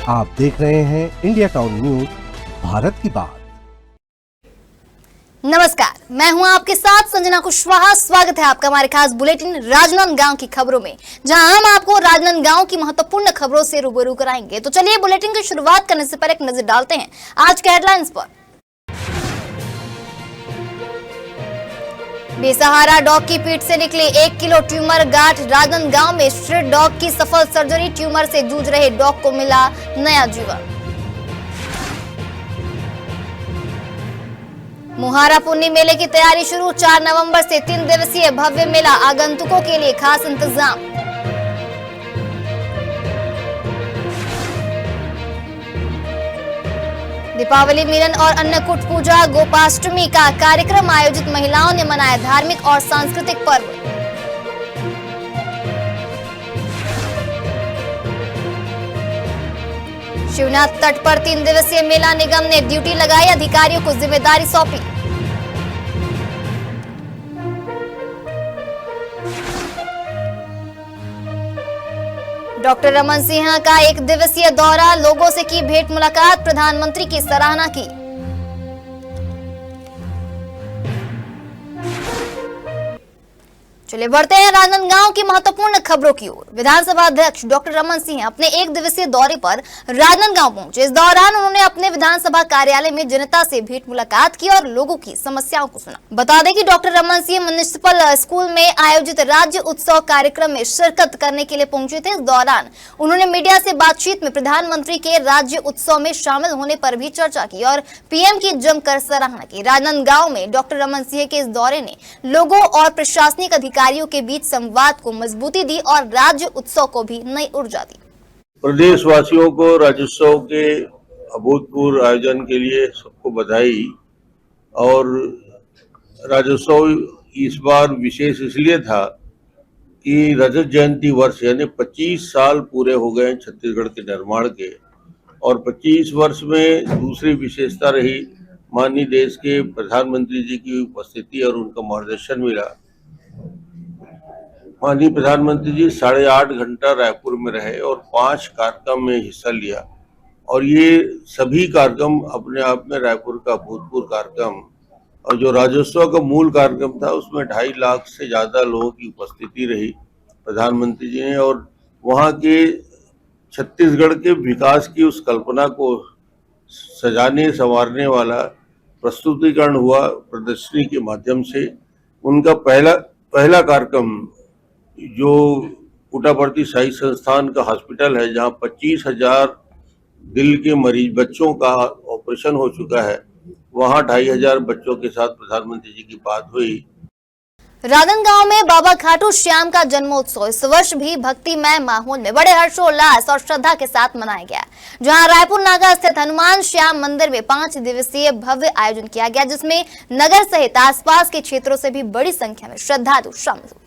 आप देख रहे हैं इंडिया टाउन न्यूज, भारत की बात। नमस्कार, मैं हूं आपके साथ संजना कुशवाहा। स्वागत है आपका हमारे खास बुलेटिन राजनांदगांव की खबरों में, जहां हम आपको राजनांदगांव की महत्वपूर्ण खबरों से रूबरू कराएंगे। तो चलिए बुलेटिन की शुरुआत करने से पहले एक नजर डालते हैं आज के हेडलाइंस पर। बेसहारा डॉग की पीठ से निकले 1 किलो ट्यूमर गांठ। राजनांदगांव में स्ट्रीट डॉग की सफल सर्जरी, ट्यूमर से जूझ रहे डॉग को मिला नया जीवन। मुहारा पुन्नी मेले की तैयारी शुरू, 4 नवंबर से 3 दिवसीय भव्य मेला, आगंतुकों के लिए खास इंतजाम। दीपावली मिलन और अन्नकूट पूजा, गोपाष्टमी का कार्यक्रम आयोजित, महिलाओं ने मनाया धार्मिक और सांस्कृतिक पर्व। शिवनाथ तट पर 3 दिवसीय मेला, निगम ने ड्यूटी लगाई, अधिकारियों को जिम्मेदारी सौंपी। डॉक्टर रमन सिंह का 1 दिवसीय दौरा, लोगों से की भेंट मुलाकात, प्रधानमंत्री की सराहना की। चलिए बढ़ते हैं राजनांदगांव की महत्वपूर्ण खबरों की ओर। विधानसभा अध्यक्ष डॉक्टर रमन सिंह अपने 1 दिवसीय दौरे पर राजनांदगांव पहुंचे। इस दौरान उन्होंने अपने विधानसभा कार्यालय में जनता से भेंट मुलाकात की और लोगों की समस्याओं को सुना। बता दें कि doctor Raman Singh municipal school में आयोजित राज्य उत्सव कार्यक्रम में शिरकत करने के लिए पहुंचे थे। इस दौरान उन्होंने मीडिया से बातचीत में प्रधानमंत्री के राज्य उत्सव में शामिल होने पर भी चर्चा की और पीएम की जमकर सराहना की। राजनांदगांव में डॉक्टर रमन सिंह के इस दौरे ने लोगों और प्रशासनिक अधिकारियों के बीच संवाद को मजबूती दी और राज्य उत्सव को भी नई ऊर्जा दी। प्रदेशवासियों को राज्योत्सव के अभूतपूर्व आयोजन के लिए सबको बधाई। और राज्योत्सव इस बार विशेष इसलिए था कि रजत जयंती वर्ष यानी 25 साल पूरे हो गए छत्तीसगढ़ के निर्माण के, और 25 वर्ष में दूसरी विशेषता रही माननीय देश के प्रधानमंत्री जी की उपस्थिति और उनका मार्गदर्शन मिला। माननीय प्रधानमंत्री जी 8.5 घंटा रायपुर में रहे और 5 कार्यक्रम में हिस्सा लिया, और ये सभी कार्यक्रम अपने आप में रायपुर का भूतपूर्व कार्यक्रम, और जो राज्योत्सव का मूल कार्यक्रम था उसमें 2.5 लाख से ज्यादा लोगों की उपस्थिति रही प्रधानमंत्री जी ने, और वहाँ के छत्तीसगढ़ के विकास की उस कल्पना को सजाने संवारने वाला प्रस्तुतिकरण हुआ प्रदर्शनी के माध्यम से। उनका पहला कार्यक्रम जो पुट्टापर्थी साई संस्थान का हॉस्पिटल है, जहां 25,000 दिल के मरीज बच्चों का ऑपरेशन हो चुका है, वहां 2,500 बच्चों के साथ प्रधानमंत्री जी की बात हुई। राजनांदगांव में बाबा खाटू श्याम का जन्मोत्सव इस वर्ष भी भक्तिमय माहौल में बड़े हर्षोल्लास और श्रद्धा के साथ मनाया गया, जहां रायपुर नाका स्थित हनुमान श्याम मंदिर में 5 दिवसीय भव्य आयोजन किया गया, जिसमें नगर सहित आसपास के क्षेत्रों से भी बड़ी संख्या में श्रद्धालु शामिल हुए।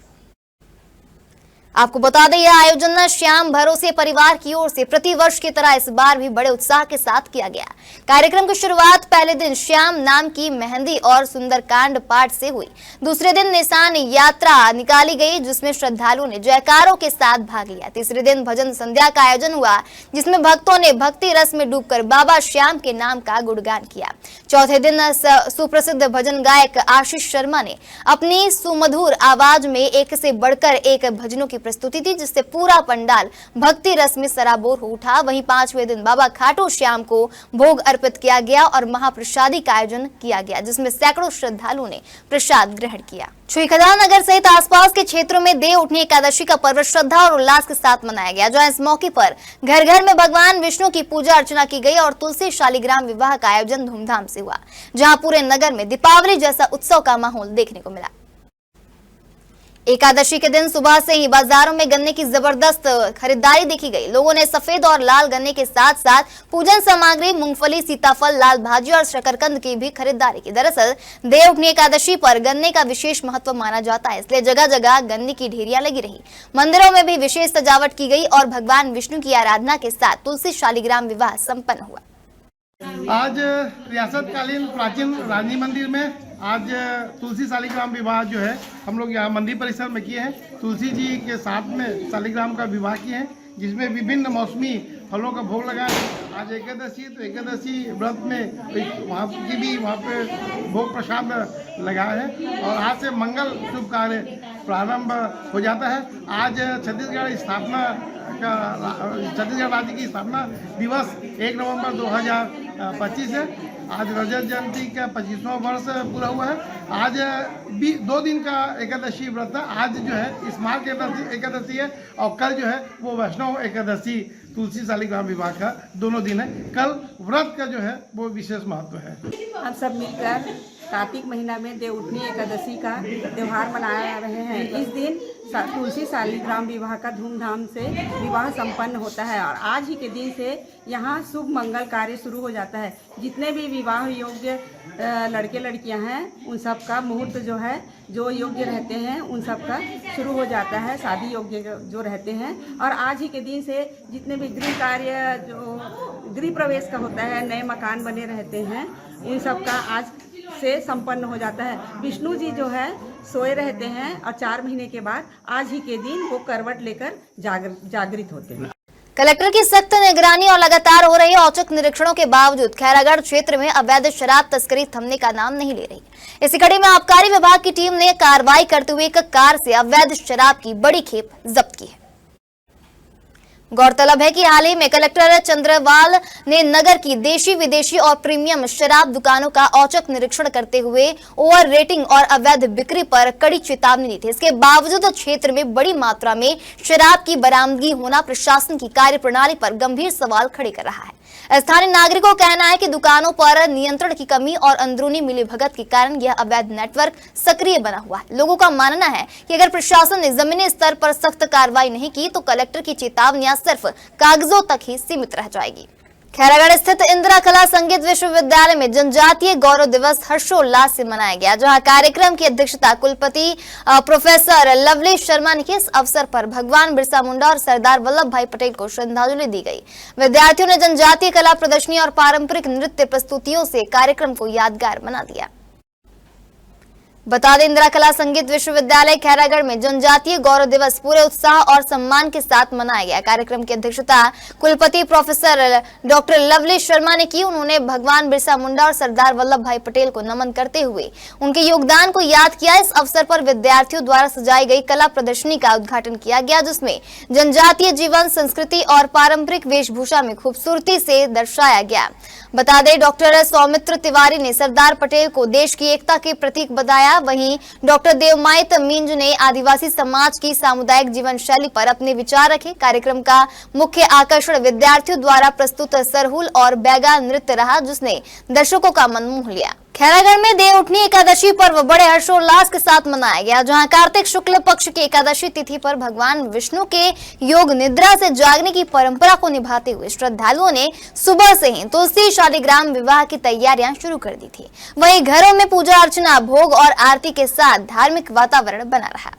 आपको बता दें, यह आयोजन श्याम भरोसे परिवार की ओर से प्रतिवर्ष की तरह इस बार भी बड़े उत्साह के साथ किया गया। कार्यक्रम की शुरुआत पहले दिन श्याम नाम की मेहंदी और सुंदरकांड पाठ से हुई। दूसरे दिन निशान यात्रा निकाली गई, जिसमें श्रद्धालुओं ने जयकारों के साथ भाग लिया। तीसरे दिन भजन संध्या का आयोजन हुआ, जिसमें भक्तों ने भक्ति रस में डूबकर बाबा श्याम के नाम का गुणगान किया। चौथे दिन सुप्रसिद्ध भजन गायक आशीष शर्मा ने अपनी सुमधुर आवाज में एक से बढ़कर एक भजनों की प्रस्तुति थी, जिससे पूरा पंडाल भक्ति रस में सराबोर हो उठा। वहीं 5वें दिन बाबा खाटू श्याम को भोग अर्पित किया गया और महाप्रसादी का आयोजन किया गया, जिसमें सैकड़ों श्रद्धालुओं ने प्रसाद ग्रहण किया। छुईखदान नगर सहित आसपास के क्षेत्रों में देव उठनी एकादशी का पर्व श्रद्धा और उल्लास के साथ मनाया गया, जहां इस मौके पर घर घर में भगवान विष्णु की पूजा अर्चना की गई और तुलसी शालिग्राम विवाह का आयोजन धूमधाम से हुआ, जहां पूरे नगर में दीपावली जैसा उत्सव का माहौल देखने को मिला। एकादशी के दिन सुबह से ही बाजारों में गन्ने की जबरदस्त खरीदारी देखी गई। लोगों ने सफेद और लाल गन्ने के साथ साथ पूजन सामग्री, मूंगफली, सीताफल, लाल भाजी और शकरकंद की भी खरीदारी की। दरअसल देवउठनी एकादशी पर गन्ने का विशेष महत्व माना जाता है, इसलिए जगह जगह गन्ने की ढेरियां लगी रही। मंदिरों में भी विशेष सजावट की गई और भगवान विष्णु की आराधना के साथ तुलसी शालिग्राम विवाह संपन्न हुआ। आज रियासतकालीन प्राचीन रानी मंदिर में आज तुलसी शालिग्राम विवाह जो है हम लोग यहाँ मंदिर परिसर में किए हैं। तुलसी जी के साथ में शालिग्राम का विवाह किए हैं, जिसमें विभिन्न मौसमी फलों का भोग लगाए। आज एकादशी, तो एकादशी व्रत में वहाँ की भी वहाँ पे भोग प्रसाद लगा है और आज से मंगल शुभ कार्य प्रारंभ हो जाता है। आज छत्तीसगढ़ राज्य की स्थापना दिवस 1 नवंबर 2025 है। आज रजत जयंती का 25वां वर्ष पूरा हुआ है। आज भी 2 दिन का एकादशी व्रत है। आज जो है स्मार्त एकादशी है और कल जो है वो वैष्णव एकादशी तुलसी शालिग्राम विवाह का दोनों दिन है। कल व्रत का जो है वो विशेष महत्व है। हम सब मिलकर कार्तिक महीना में देवउठनी एकादशी का त्यौहार मना रहे हैं। इस दिन तुलसी शालिग्राम विवाह का धूमधाम से विवाह संपन्न होता है और आज ही के दिन से यहाँ शुभ मंगल कार्य शुरू हो जाता है। जितने भी विवाह योग्य लड़के लड़कियाँ हैं उन सब का मुहूर्त जो है, जो योग्य रहते हैं उन सब का शुरू हो जाता है, शादी योग्य जो रहते हैं। और आज ही के दिन से जितने भी गृह कार्य, जो गृह प्रवेश का होता है, नए मकान बने रहते हैं, उन सब का आज से संपन्न हो जाता है। विष्णु जी जो है सोए रहते हैं और 4 महीने के बाद आज ही के दिन वो करवट लेकर जागृत होते हैं। कलेक्टर की सख्त निगरानी और लगातार हो रही औचक निरीक्षणों के बावजूद खैरागढ़ क्षेत्र में अवैध शराब तस्करी थमने का नाम नहीं ले रही। इसी कड़ी में आबकारी विभाग की टीम ने कार्रवाई करते हुए एक कार से अवैध शराब की बड़ी खेप जब्त की है। गौरतलब है कि हाल ही में कलेक्टर चंद्रवाल ने नगर की देशी, विदेशी और प्रीमियम शराब दुकानों का औचक निरीक्षण करते हुए ओवर रेटिंग और अवैध बिक्री पर कड़ी चेतावनी दी थी। इसके बावजूद क्षेत्र में बड़ी मात्रा में शराब की बरामदगी होना प्रशासन की कार्यप्रणाली पर गंभीर सवाल खड़े कर रहा है। स्थानीय नागरिकों का कहना है कि दुकानों पर नियंत्रण की कमी और अंदरूनी मिलीभगत के कारण यह अवैध नेटवर्क सक्रिय बना हुआ है। लोगों का मानना है कि अगर प्रशासन ने जमीनी स्तर पर सख्त कार्रवाई नहीं की तो कलेक्टर की चेतावनियां सिर्फ कागजों तक ही सीमित रह जाएगी। खैरागढ़ स्थित इंदिरा कला संगीत विश्वविद्यालय में जनजातीय गौरव दिवस हर्षोल्लास से मनाया गया, जहां कार्यक्रम की अध्यक्षता कुलपति प्रोफेसर लवली शर्मा ने की। इस अवसर पर भगवान बिरसा मुंडा और सरदार वल्लभ भाई पटेल को श्रद्धांजलि दी गई। विद्यार्थियों ने जनजातीय कला प्रदर्शनी और पारंपरिक नृत्य प्रस्तुतियों से कार्यक्रम को यादगार बना दिया। बता दें, इंदिरा कला संगीत विश्वविद्यालय खैरागढ़ में जनजातीय गौरव दिवस पूरे उत्साह और सम्मान के साथ मनाया गया। कार्यक्रम की अध्यक्षता कुलपति प्रोफेसर डॉक्टर लवली शर्मा ने की। उन्होंने भगवान बिरसा मुंडा और सरदार वल्लभ भाई पटेल को नमन करते हुए उनके योगदान को याद किया। इस अवसर पर विद्यार्थियों द्वारा सजाई गई कला प्रदर्शनी का उद्घाटन किया गया, जिसमें जनजातीय जीवन, संस्कृति और पारंपरिक वेशभूषा में खूबसूरती से दर्शाया गया। बता दें, डॉक्टर सौमित्र तिवारी ने सरदार पटेल को देश की एकता के प्रतीक बताया। वहीं डॉक्टर देवमाइत मिंज ने आदिवासी समाज की सामुदायिक जीवन शैली पर अपने विचार रखे। कार्यक्रम का मुख्य आकर्षण विद्यार्थियों द्वारा प्रस्तुत सरहुल और बैगा नृत्य रहा, जिसने दर्शकों का मन मोह लिया। खैरागढ़ में देवउठनी एकादशी पर्व बड़े हर्षोल्लास के साथ मनाया गया, जहां कार्तिक शुक्ल पक्ष की एकादशी तिथि पर भगवान विष्णु के योग निद्रा से जागने की परंपरा को निभाते हुए श्रद्धालुओं ने सुबह से ही तुलसी शालिग्राम विवाह की तैयारियां शुरू कर दी थी। वहीं घरों में पूजा अर्चना, भोग और आरती के साथ धार्मिक वातावरण बना रहा।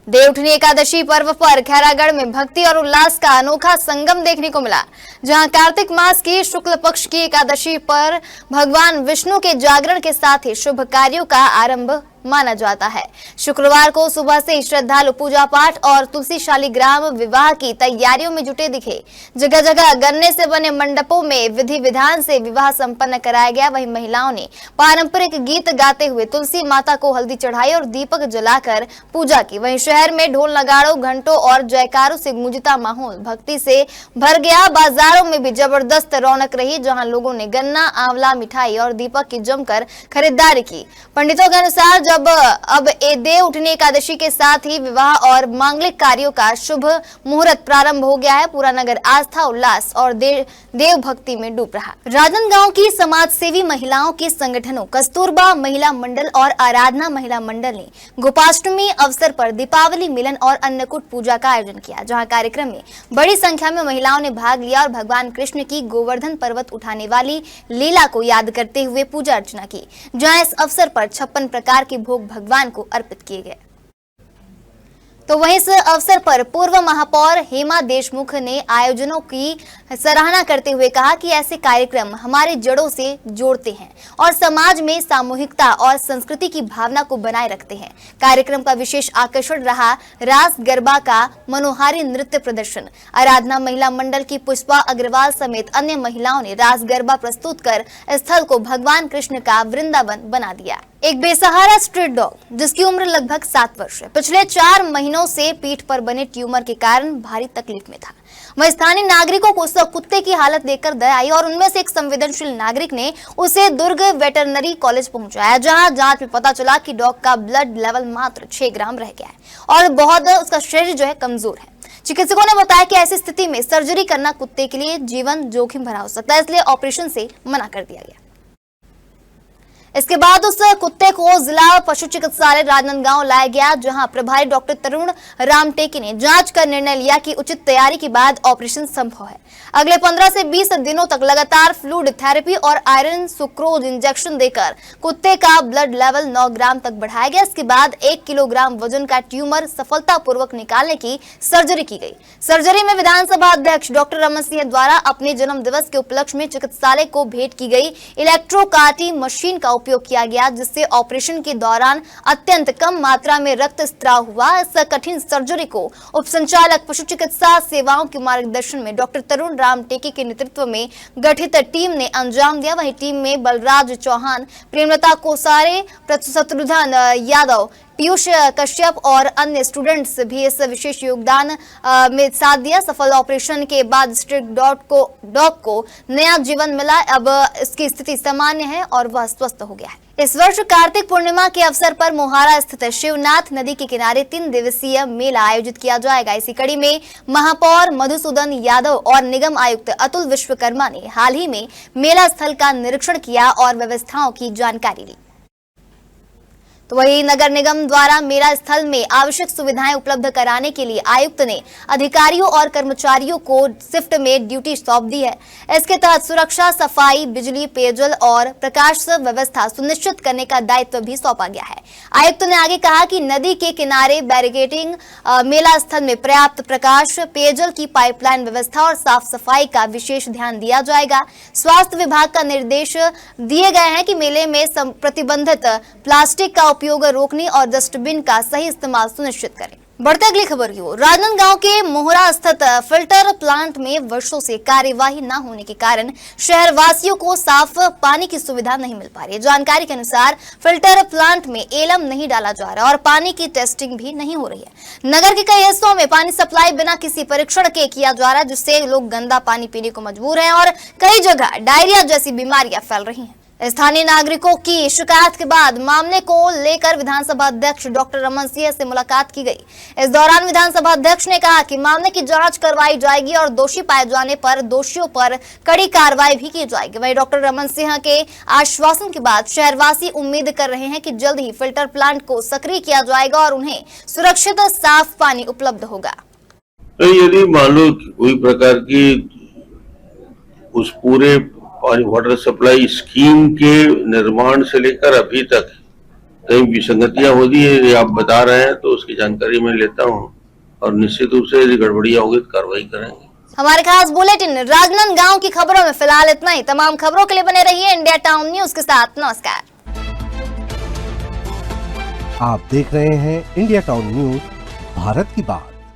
देवउठनी एकादशी पर्व पर खैरागढ़ में भक्ति और उल्लास का अनोखा संगम देखने को मिला, जहां कार्तिक मास की शुक्ल पक्ष की एकादशी पर भगवान विष्णु के जागरण के साथ ही शुभ कार्यों का आरंभ माना जाता है। शुक्रवार को सुबह से श्रद्धालु पूजा पाठ और तुलसी शालिग्राम विवाह की तैयारियों में जुटे दिखे। जगह जगह गन्ने से बने मंडपों में विधि विधान से विवाह संपन्न कराया गया। वहीं महिलाओं ने पारंपरिक गीत गाते हुए तुलसी माता को हल्दी चढ़ाई और दीपक जलाकर पूजा की। वहीं शहर में ढोल नगाड़ों, घंटों और जयकारों से गूंजता माहौल भक्ति से भर गया। बाजारों में भी जबरदस्त रौनक रही, जहाँ लोगों ने गन्ना, आंवला, मिठाई और दीपक की जमकर खरीदारी की। पंडितों के अनुसार अब देवउठनी एकादशी के साथ ही विवाह और मांगलिक कार्यों का शुभ मुहूर्त प्रारंभ हो गया है। पूरा नगर आस्था, उल्लास और देव भक्ति में डूब रहा। राजनांदगांव की समाज सेवी महिलाओं के संगठनों कस्तूरबा महिला मंडल और आराधना महिला मंडल ने गोपाष्टमी अवसर पर दीपावली मिलन और अन्नकूट पूजा का आयोजन किया, जहां कार्यक्रम में बड़ी संख्या में महिलाओं ने भाग लिया और भगवान कृष्ण की गोवर्धन पर्वत उठाने वाली लीला को याद करते हुए पूजा अर्चना की, जहां इस अवसर पर 56 प्रकार के भोग भगवान को अर्पित किए गए। तो वहीं इस अवसर पर पूर्व महापौर हेमा देशमुख ने आयोजनों की सराहना करते हुए कहा कि ऐसे कार्यक्रम हमारे जड़ों से जोड़ते हैं और समाज में सामूहिकता और संस्कृति की भावना को बनाए रखते हैं। कार्यक्रम का विशेष आकर्षण रहा रास गरबा का मनोहारी नृत्य प्रदर्शन। आराधना महिला मंडल की पुष्पा अग्रवाल समेत अन्य महिलाओं ने रास गरबा प्रस्तुत कर स्थल को भगवान कृष्ण का वृंदावन बना दिया। एक बेसहारा स्ट्रीट डॉग जिसकी उम्र लगभग 7 वर्ष है, पिछले 4 महीनों से पीठ पर बने ट्यूमर के कारण भारी तकलीफ में था। वह स्थानीय नागरिकों को उस कुत्ते की हालत देखकर दया आई और उनमें से एक संवेदनशील नागरिक ने उसे दुर्ग वेटरनरी कॉलेज पहुंचाया, जहां जांच में पता चला कि डॉग का ब्लड लेवल मात्र 6 ग्राम रह गया है और बहुत उसका शरीर जो है कमजोर है। चिकित्सकों ने बताया कि ऐसी स्थिति में सर्जरी करना कुत्ते के लिए जीवन जोखिम भरा हो सकता है, इसलिए ऑपरेशन से मना कर दिया गया। इसके बाद उस कुत्ते को जिला पशु चिकित्सालय राजनांदगांव लाया गया, जहां प्रभारी डॉक्टर तरुण रामटेकी ने जांच कर निर्णय लिया कि उचित तैयारी के बाद ऑपरेशन संभव है। अगले 15 से 20 दिनों तक लगातार फ्लूइड थेरेपी और आयरन सुक्रोज इंजेक्शन देकर कुत्ते का ब्लड लेवल 9 ग्राम तक बढ़ाया गया। इसके बाद 1 किलोग्राम वजन का ट्यूमर सफलतापूर्वक निकालने की सर्जरी की गई। सर्जरी में विधानसभा अध्यक्ष डॉक्टर रमन सिंह द्वारा अपने जन्म दिवस के उपलक्ष्य में चिकित्सालय को भेंट की गई इलेक्ट्रोकार्टी मशीन का उपयोग किया गया, जिससे ऑपरेशन के दौरान अत्यंत कम मात्रा में रक्त स्त्राव हुआ। इस कठिन सर्जरी को उप संचालक पशु चिकित्सा सेवाओं के मार्गदर्शन में डॉक्टर तरुण रामटेकी के नेतृत्व में गठित टीम ने अंजाम दिया। वहीं टीम में बलराज चौहान, प्रेमलता कोसारे, शत्रुघ्न यादव, पीयूष कश्यप और अन्य स्टूडेंट्स भी इस विशेष योगदान में साथ दिया। सफल ऑपरेशन के बाद स्ट्रीट डॉग को नया जीवन मिला। अब इसकी स्थिति सामान्य है और वह स्वस्थ हो गया है। इस वर्ष कार्तिक पूर्णिमा के अवसर पर मोहारा स्थित शिवनाथ नदी के किनारे 3 दिवसीय मेला आयोजित किया जाएगा। इसी कड़ी में महापौर मधुसूदन यादव और निगम आयुक्त अतुल विश्वकर्मा ने हाल ही में मेला स्थल का निरीक्षण किया और व्यवस्थाओं की जानकारी ली। तो वही नगर निगम द्वारा मेला स्थल में आवश्यक सुविधाएं उपलब्ध कराने के लिए आयुक्त ने अधिकारियों और कर्मचारियों को शिफ्ट में ड्यूटी सौंप दी है। इसके तहत सुरक्षा, सफाई, बिजली, पेयजल और प्रकाश व्यवस्था सुनिश्चित करने का दायित्व भी सौंपा गया है। आयुक्त ने आगे कहा कि नदी के किनारे बैरिकेडिंग, मेला स्थल में पर्याप्त प्रकाश, पेयजल की पाइपलाइन व्यवस्था और साफ सफाई का विशेष ध्यान दिया जाएगा। स्वास्थ्य विभाग का निर्देश दिए गए हैं कि मेले में प्रतिबंधित प्लास्टिक का उपयोग रोकने और डस्टबिन का सही इस्तेमाल सुनिश्चित करें। बढ़ते अगली खबर की ओर। राजनांदगांव के मोहरा स्थित फिल्टर प्लांट में वर्षों से कार्यवाही न होने के कारण शहर वासियों को साफ पानी की सुविधा नहीं मिल पा रही है। जानकारी के अनुसार फिल्टर प्लांट में एलम नहीं डाला जा रहा और पानी की टेस्टिंग भी नहीं हो रही है। नगर के कई हिस्सों में पानी सप्लाई बिना किसी परीक्षण के किया जा रहा है, जिससे लोग गंदा पानी पीने को मजबूर हैं और कई जगह डायरिया जैसी बीमारियां फैल रही हैं। स्थानीय नागरिकों की शिकायत के बाद मामले को लेकर विधानसभा अध्यक्ष डॉक्टर रमन सिंह से मुलाकात की गई। इस दौरान विधानसभा अध्यक्ष ने कहा कि मामले की जांच करवाई जाएगी और दोषी पाए जाने पर दोषियों पर कड़ी कार्रवाई भी की जाएगी। वहीं डॉक्टर रमन सिंह के आश्वासन के बाद शहरवासी उम्मीद कर रहे हैं कि जल्द ही फिल्टर प्लांट को सक्रिय किया जाएगा और उन्हें सुरक्षित साफ पानी उपलब्ध होगा। यदि मान लो कोई प्रकार की उस पूरे वाटर सप्लाई स्कीम के निर्माण से लेकर अभी तक कई विसंगतियां हो रही है, आप बता रहे हैं, तो उसकी जानकारी मैं लेता हूं और निश्चित रूप से यदि गड़बड़ियां होगी तो कार्रवाई करेंगे। हमारे खास बुलेटिन राजनांदगांव की खबरों में फिलहाल इतना ही। तमाम खबरों के लिए बने रहिए इंडिया टाउन न्यूज के साथ। नमस्कार। आप देख रहे हैं इंडिया टाउन न्यूज, भारत की बात।